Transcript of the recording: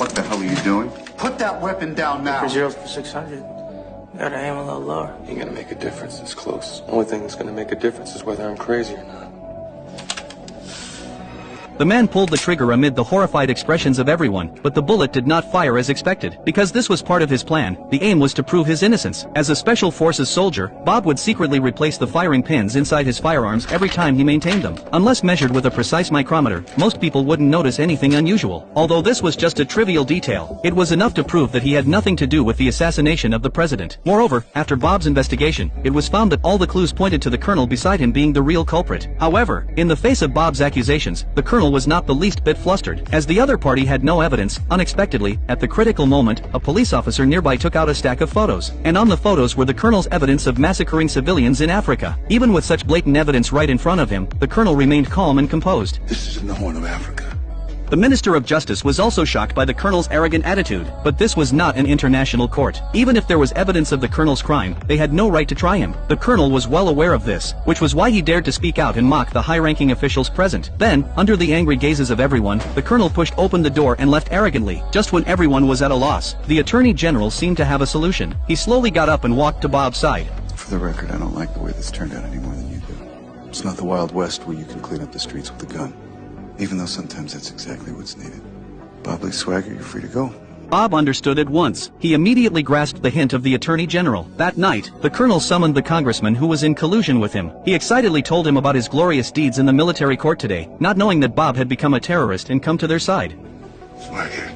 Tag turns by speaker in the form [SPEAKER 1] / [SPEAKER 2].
[SPEAKER 1] What the hell are you doing?
[SPEAKER 2] Put that weapon down now.
[SPEAKER 3] 0 for 600. Gotta aim a little lower.
[SPEAKER 4] Ain't gonna make a difference. It's close. Only thing that's gonna make a difference is whether I'm crazy or not.
[SPEAKER 5] The man pulled the trigger amid the horrified expressions of everyone, but the bullet did not fire as expected. Because this was part of his plan, the aim was to prove his innocence. As a special forces soldier, Bob would secretly replace the firing pins inside his firearms every time he maintained them. Unless measured with a precise micrometer, most people wouldn't notice anything unusual. Although this was just a trivial detail, it was enough to prove that he had nothing to do with the assassination of the president. Moreover, after Bob's investigation, it was found that all the clues pointed to the colonel beside him being the real culprit. However, in the face of Bob's accusations, the colonel was not the least bit flustered. As the other party had no evidence, unexpectedly, at the critical moment, a police officer nearby took out a stack of photos. And on the photos were the colonel's evidence of massacring civilians in Africa. Even with such blatant evidence right in front of him, the colonel remained calm and composed.
[SPEAKER 1] This is in the Horn of Africa.
[SPEAKER 5] The Minister of Justice was also shocked by the colonel's arrogant attitude, but this was not an international court. Even if there was evidence of the colonel's crime, they had no right to try him. The colonel was well aware of this, which was why he dared to speak out and mock the high-ranking officials present. Then, under the angry gazes of everyone, the colonel pushed open the door and left arrogantly, just when everyone was at a loss. The Attorney General seemed to have a solution. He slowly got up and walked to Bob's side.
[SPEAKER 1] For the record, I don't like the way this turned out any more than you do. It's not the Wild West where you can clean up the streets with a gun. Even though sometimes that's exactly what's needed. Bob Lee Swagger, you're free to go.
[SPEAKER 5] Bob understood at once. He immediately grasped the hint of the Attorney General. That night, the colonel summoned the congressman who was in collusion with him. He excitedly told him about his glorious deeds in the military court today, not knowing that Bob had become a terrorist and come to their side.
[SPEAKER 1] Swagger,